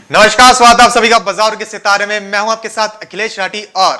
नमस्कार, स्वागत है आप सभी का बाजारों के सितारे में। मैं हूं आपके साथ अखिलेश राठी और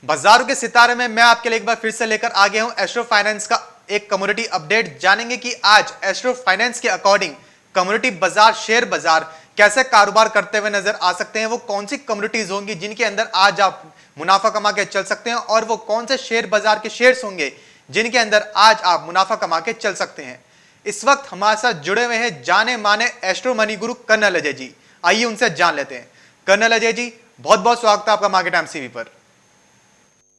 बाजारों के सितारे में मैं आपके लिए एक बार फिर से लेकर आ गया हूं एस्ट्रो फाइनेंस का एक कमोडिटी अपडेट। जानेंगे कि आज एस्ट्रो फाइनेंस के अकॉर्डिंग कमोडिटी बाजार, शेयर बाजार कैसे कारोबार करते हुए नजर आ सकते हैं। वो कौन सी कमोडिटीज होंगी जिनके अंदर आज आप मुनाफा कमा के चल सकते हैं और वो कौन से शेयर बाजार के शेयर्स होंगे जिनके अंदर आज आप मुनाफा कमा के चल सकते हैं। इस वक्त हमारे साथ जुड़े हुए हैं जाने माने astro money Guru colonel Ajay जी। आइए उनसे जान लेते हैं। कर्नल अजय जी, बहुत बहुत स्वागत है आपका मार्केट एमसीवी पर।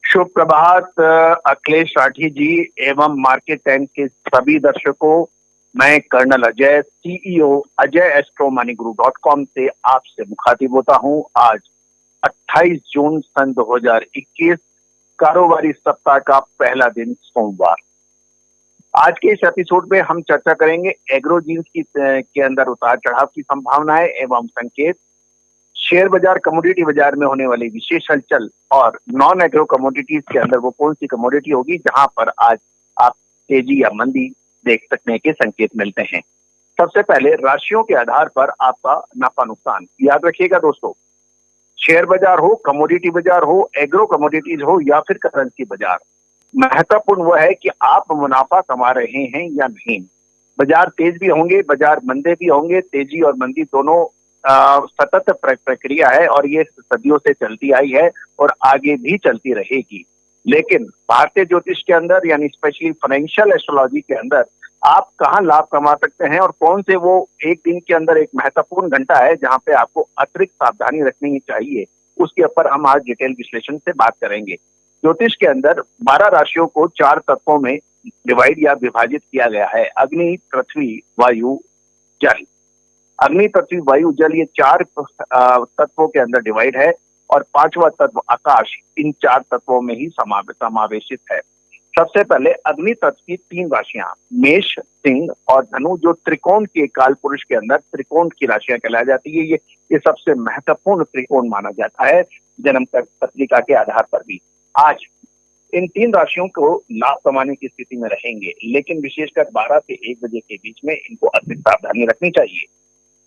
शुभ प्रभात अखिलेश राठी जी एवं मार्केट टाइम्स के सभी दर्शकों। मैं colonel Ajay, CEO Ajay astro money guru .com से आपसे मुखातिब होता हूं। आज 28 जून सन 2021 कारोबारी सप्ताह का पहला दिन सोमवार। आज के इस एपिसोड में हम चर्चा करेंगे एग्रो जीन्स के अंदर उतार चढ़ाव की संभावनाएं एवं संकेत, शेयर बाजार कमोडिटी बाजार में होने वाली विशेष हलचल और नॉन एग्रो कमोडिटीज के अंदर वो कौन सी कमोडिटी होगी जहां पर आज आप तेजी या मंदी देख सकने के संकेत मिलते हैं। सबसे पहले राशियों के आधार पर आपका नफा नुकसान याद रखिएगा दोस्तों। शेयर बाजार हो, कमोडिटी बाजार हो, एग्रो कमोडिटीज हो या फिर करेंसी बाजार, महत्वपूर्ण वह है कि आप मुनाफा कमा रहे हैं या नहीं। बाजार तेज भी होंगे, बाजार मंदे भी होंगे। तेजी और मंदी दोनों सतत प्रक्रिया है और ये सदियों से चलती आई है और आगे भी चलती रहेगी। लेकिन भारतीय ज्योतिष के अंदर यानी स्पेशली फाइनेंशियल एस्ट्रोलॉजी के अंदर आप कहाँ लाभ कमा सकते हैं और कौन से वो एक दिन के अंदर एक महत्वपूर्ण घंटा है जहां पे आपको अतिरिक्त सावधानी रखनी चाहिए, उसके ऊपर हम आज डिटेल विश्लेषण से बात करेंगे। ज्योतिष के अंदर 12 राशियों को 4 तत्वों में डिवाइड या विभाजित किया गया है। अग्नि, पृथ्वी, वायु, जल। अग्नि, पृथ्वी, वायु, जल ये 4 तत्वों के अंदर डिवाइड है और 5वां तत्व आकाश इन 4 तत्वों में ही समावेशित है। सबसे पहले अग्नि तत्व की 3 राशियां मेष, सिंह और धनु, जो त्रिकोण के काल पुरुष के अंदर त्रिकोण की राशियां कहलाई जाती है। ये सबसे महत्वपूर्ण त्रिकोण माना जाता है जन्म पत्रिका के आधार पर भी। आज इन 3 राशियों को लाभ कमाने की स्थिति में रहेंगे, लेकिन विशेषकर 12 से 1 बजे के बीच में इनको अतिरिक्त सावधानी रखनी चाहिए।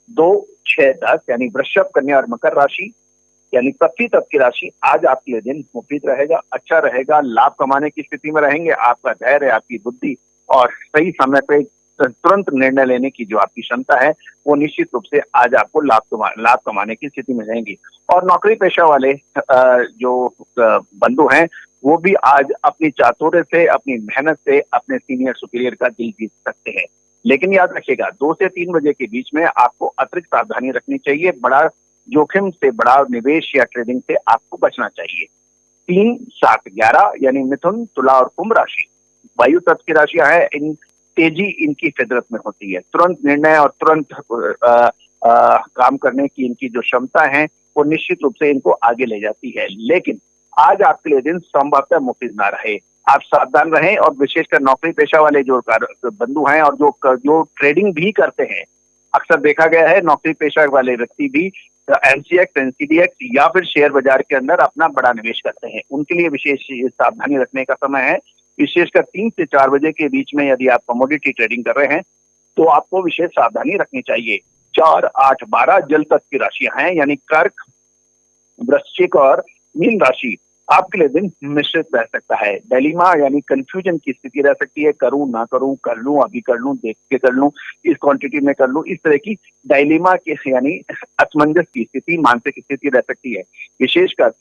2, 6, 10 यानी वृषभ, कन्या और मकर राशि यानी पृथ्वी तत्व की राशि, आज आपके लिए दिन मुफीद रहेगा, अच्छा रहेगा, लाभ कमाने की स्थिति में रहेंगे। आपका धैर्य, आपकी बुद्धि और सही समय पे तुरंत निर्णय लेने की जो आपकी क्षमता है वो निश्चित रूप से आज आपको लाभ कमाने की स्थिति में रहेंगी। और नौकरी पेशा वाले जो बंधु हैं वो भी आज अपनी चातुर्य से, अपनी मेहनत से अपने सीनियर सुपीरियर का दिल जीत सकते हैं। लेकिन याद रखिएगा 2 से 3 बजे के बीच में आपको अतिरिक्त सावधानी रखनी चाहिए। बड़ा जोखिम से, बड़ा निवेश या ट्रेडिंग से आपको बचना चाहिए। 3, 7, 11 यानी मिथुन, तुला और कुंभ राशि वायु तत्व की राशियां है। इन तेजी इनकी फितरत में होती है। तुरंत निर्णय और तुरंत काम करने की इनकी जो क्षमता है वो निश्चित रूप से इनको आगे ले जाती है। लेकिन आज आपके लिए दिन संभवतः मुफीद ना रहे। आप सावधान रहें और विशेषकर नौकरी पेशा वाले जो बंधु हैं और जो ट्रेडिंग भी करते हैं, अक्सर देखा गया है नौकरी पेशा वाले व्यक्ति भी एमसीएक्स, एनसीडीएक्स या फिर शेयर बाजार के अंदर अपना बड़ा निवेश करते हैं। उनके लिए विशेष सावधानी रखने का समय है। विशेषकर 3 से 4 बजे के बीच में यदि आप कमोडिटी ट्रेडिंग कर रहे हैं तो आपको विशेष सावधानी रखनी चाहिए। 4, 8, 12 जल तत्व की राशियां हैं यानी कर्क, वृश्चिक और मीन राशि, आपके लिए दिन मिश्रित रह सकता है। डिलेमा यानी कंफ्यूजन की स्थिति रह सकती है। करूं ना करूं, कर लूं, अभी कर लूं, देख के कर लूं, इस क्वांटिटी में कर लूं, इस तरह की डिलेमा के यानी असमंजस की स्थिति, मानसिक स्थिति रह सकती है। विशेषकर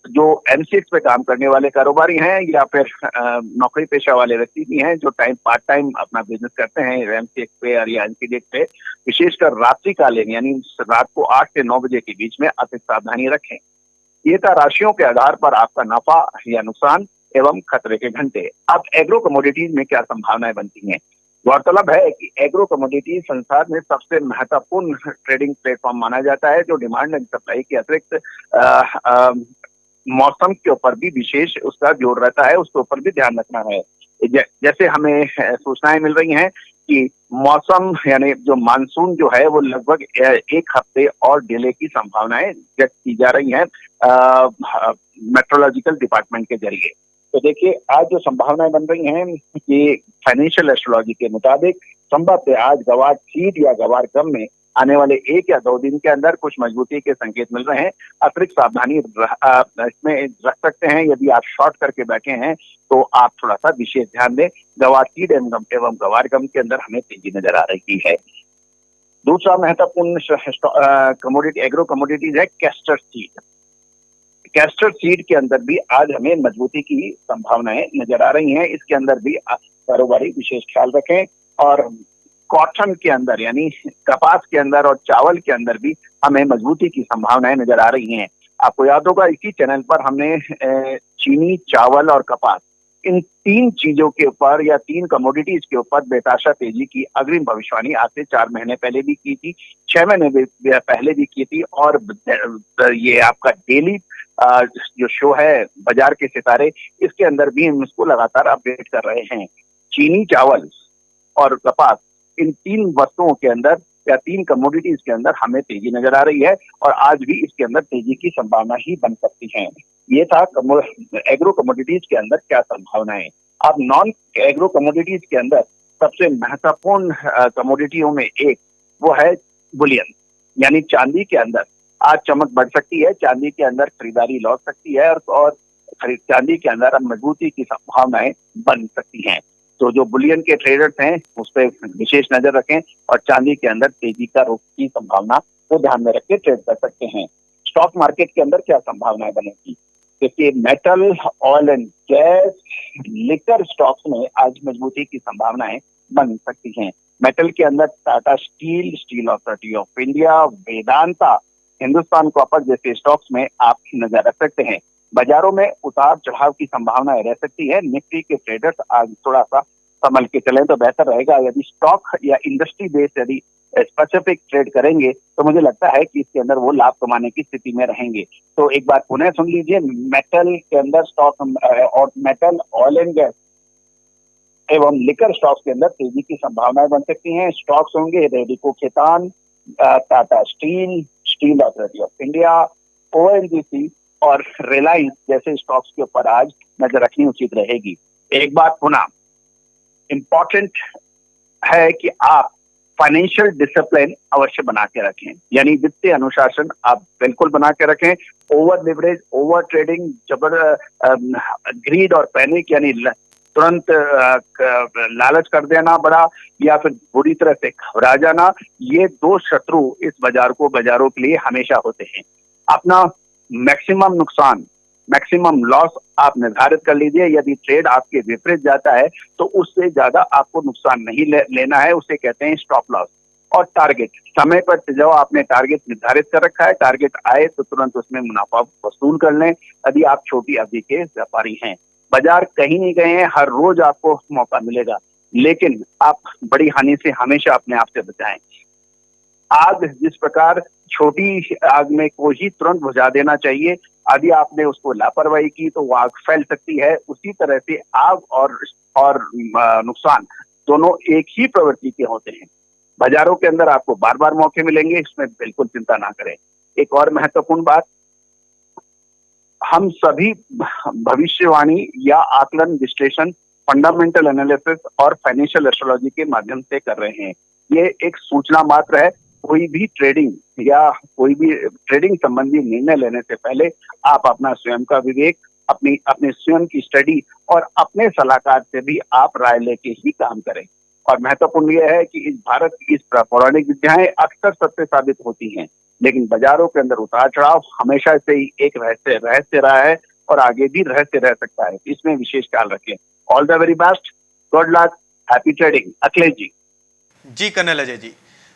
जो एमसीएक्स पे काम करने वाले कारोबारी हैं या फिर नौकरी पेशा वाले व्यक्ति भी हैं जो पार्ट टाइम अपना बिजनेस करते हैं एमसीएक्स पे या एनसीडीएक्स पे, विशेषकर रात्रिकालीन यानी रात को 8 से 9 बजे के बीच में अतिरिक्त सावधानी रखें। ये था राशियों के आधार पर आपका नफा या नुकसान एवं खतरे के घंटे। अब एग्रो कमोडिटीज में क्या संभावनाएं बनती हैं? गौरतलब है कि एग्रो कमोडिटी संसार में सबसे महत्वपूर्ण ट्रेडिंग प्लेटफॉर्म माना जाता है जो डिमांड एंड सप्लाई के अतिरिक्त मौसम के ऊपर भी विशेष उसका जोर रहता है, उसके ऊपर भी ध्यान रखना है। जैसे हमें सूचनाएं मिल रही हैं कि मौसम यानी जो मानसून जो है वो लगभग 1 हफ्ते और डिले की संभावनाएं व्यक्त की जा रही हैं मेट्रोलॉजिकल डिपार्टमेंट के जरिए। तो देखिए आज जो संभावनाएं बन रही हैं कि फाइनेंशियल एस्ट्रोलॉजी के मुताबिक संभवतः आज गवार सीड या गवार कम में आने वाले 1 या 2 दिन के अंदर कुछ मजबूती के संकेत मिल रहे हैं। अतिरिक्त सावधानी इसमें रख सकते हैं। यदि आप शॉर्ट करके बैठे हैं तो आप थोड़ा सा विशेष ध्यान दें। गवार सीड एवं गवार गम के अंदर हमें तेजी नजर आ रही है। दूसरा महत्वपूर्ण कमोडिटी एग्रो कमोडिटीज है कैस्टर सीड। कैस्टर सीड के अंदर भी आज हमें मजबूती की संभावनाएं नजर आ रही हैं। इसके अंदर भी कारोबारी विशेष ख्याल रखें। और कॉटन के अंदर यानी कपास के अंदर और चावल के अंदर भी हमें मजबूती की संभावनाएं नजर आ रही हैं। आपको याद होगा इसी चैनल पर हमने चीनी, चावल और कपास इन 3 चीजों के ऊपर या 3 कमोडिटीज के ऊपर बेताशा तेजी की अग्रिम भविष्यवाणी आज से 4 महीने पहले भी की थी, 6 महीने पहले भी की थी। और ये आपका डेली जो शो है बाजार के सितारे, इसके अंदर भी हम इसको लगातार अपडेट कर रहे हैं। चीनी, चावल और कपास इन 3 वस्तुओं के अंदर या 3 कमोडिटीज के अंदर हमें तेजी नजर आ रही है और आज भी इसके अंदर तेजी की संभावना ही बन सकती है। ये था एग्रो कमोडिटीज के अंदर क्या संभावनाएं। अब नॉन एग्रो कमोडिटीज के अंदर सबसे महत्वपूर्ण कमोडिटियों में एक वो है बुलियन यानी चांदी के अंदर आज चमक बढ़ सकती है। चांदी के अंदर खरीदारी लौट सकती है और चांदी के अंदर अब मजबूती की संभावनाएं बन सकती हैं। तो जो बुलियन के ट्रेडर्स हैं उस पर विशेष नजर रखें और चांदी के अंदर तेजी का रुख की संभावना को ध्यान में रख के ट्रेड कर सकते हैं। स्टॉक मार्केट के अंदर क्या संभावनाएं बनेगी? देखिए, metal, oil and gas, liquor stocks में आज मजबूती की संभावनाएं बन सकती हैं। मेटल के अंदर Tata steel, steel authority of India, Vedanta, Hindustan copper जैसे स्टॉक्स में आप नजर रख सकते हैं। बाजारों में उतार चढ़ाव की संभावनाएं रह सकती है। निफ्टी के ट्रेडर्स आज थोड़ा सा संभल के चलें तो बेहतर रहेगा। यदि स्टॉक या इंडस्ट्री बेस्ड यदि स्पेसिफिक ट्रेड करेंगे तो मुझे लगता है कि इसके अंदर वो लाभ कमाने की स्थिति में रहेंगे। तो एक बार पुनः सुन लीजिए, मेटल के अंदर स्टॉक और मेटल, ऑयल एंड गैस एवं लिकर स्टॉक्स के अंदर तेजी की संभावनाएं बन सकती हैं। स्टॉक्स होंगे Radico Khaitan, Tata steel, steel authority of India, ONGC और रिलायंस जैसे स्टॉक्स के ऊपर आज नजर रखनी उचित रहेगी। एक बात पुनः इंपॉर्टेंट है कि आप फाइनेंशियल डिसिप्लिन अवश्य बना के रखें, यानी वित्तीय अनुशासन आप बिल्कुल बना के रखें। Over leverage, over trading, greed और पैनिक यानी तुरंत लालच कर देना बड़ा या फिर बुरी तरह से घबरा जाना, ये 2 शत्रु इस बाजारों के लिए हमेशा होते हैं। अपना मैक्सिमम नुकसान, मैक्सिमम लॉस आप निर्धारित कर लीजिए। यदि ट्रेड आपके विपरीत जाता है तो उससे ज्यादा आपको नुकसान नहीं लेना है, उसे कहते हैं स्टॉप लॉस। और टारगेट समय पर जो आपने टारगेट निर्धारित कर रखा है, टारगेट आए तो तुरंत उसमें मुनाफा वसूल कर लें यदि आप छोटी अवधि के व्यापारी हैं। बाजार कहीं नहीं गए हैं, हर रोज आपको मौका मिलेगा, लेकिन आप बड़ी हानि से हमेशा अपने आप से बचाएं। आग जिस प्रकार छोटी आग में को ही तुरंत बुझा देना चाहिए, यदि आपने उसको लापरवाही की तो वो आग फैल सकती है। उसी तरह से आग और नुकसान दोनों एक ही प्रवृत्ति के होते हैं। बाजारों के अंदर आपको बार बार मौके मिलेंगे, इसमें बिल्कुल चिंता ना करें। एक और महत्वपूर्ण बात, हम सभी भविष्यवाणी या आकलन विश्लेषण फंडामेंटल एनालिसिस और फाइनेंशियल एस्ट्रोलॉजी के माध्यम से कर रहे हैं। ये एक सूचना मात्र है। कोई भी ट्रेडिंग या कोई भी ट्रेडिंग संबंधी निर्णय लेने से पहले आप अपना स्वयं का विवेक, अपने स्वयं की स्टडी और अपने सलाहकार से भी आप राय लेके ही काम करें। और महत्वपूर्ण यह है कि इस भारत की इस पौराणिक विद्याएं अक्सर सत्य साबित होती हैं, लेकिन बाजारों के अंदर उतार चढ़ाव हमेशा से ही एक रहस्य रहा है और आगे भी रहस्य रह सकता है। इसमें विशेष ख्याल रखें। All the very best, good luck, happy trading. Akhilesh ji. जी कर्नल अजय जी,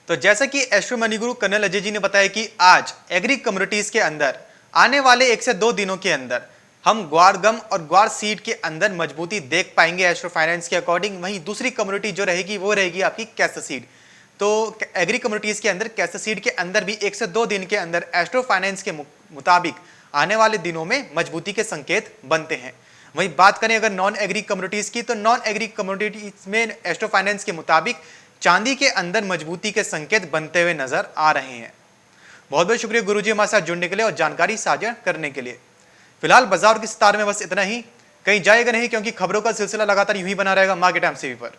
तो जैसा कि astro money Guru colonel Ajay ji ने बताया कि आज एग्री कम्युनिटीज के अंदर आने वाले 1 से 2 दिनों के अंदर हम ग्वार गम और ग्वार सीड के अंदर मजबूती देख पाएंगे एस्ट्रो फाइनेंस के अकॉर्डिंग। वहीं दूसरी कम्युनिटी जो रहेगी वो रहेगी आपकी कैस्टर सीड। तो एग्री कम्युनिटीज के अंदर कैस्टर सीड के अंदर भी 1 से 2 दिन के अंदर एस्ट्रो फाइनेंस के मुताबिक आने वाले दिनों में मजबूती के संकेत बनते हैं। वहीं बात करें अगर नॉन एग्री कम्युनिटीज की, तो नॉन एग्री कम्युनिटीज में एस्ट्रो फाइनेंस के मुताबिक चांदी के अंदर मजबूती के संकेत बनते हुए नजर आ रहे हैं। बहुत बहुत शुक्रिया गुरुजी हमारे साथ जुड़ने के लिए और जानकारी साझा करने के लिए। फिलहाल बाजार के सितारे में बस इतना ही, कहीं जाएगा नहीं क्योंकि खबरों का सिलसिला लगातार यूं ही बना रहेगा मार्केट टाइम्स टीवी पर।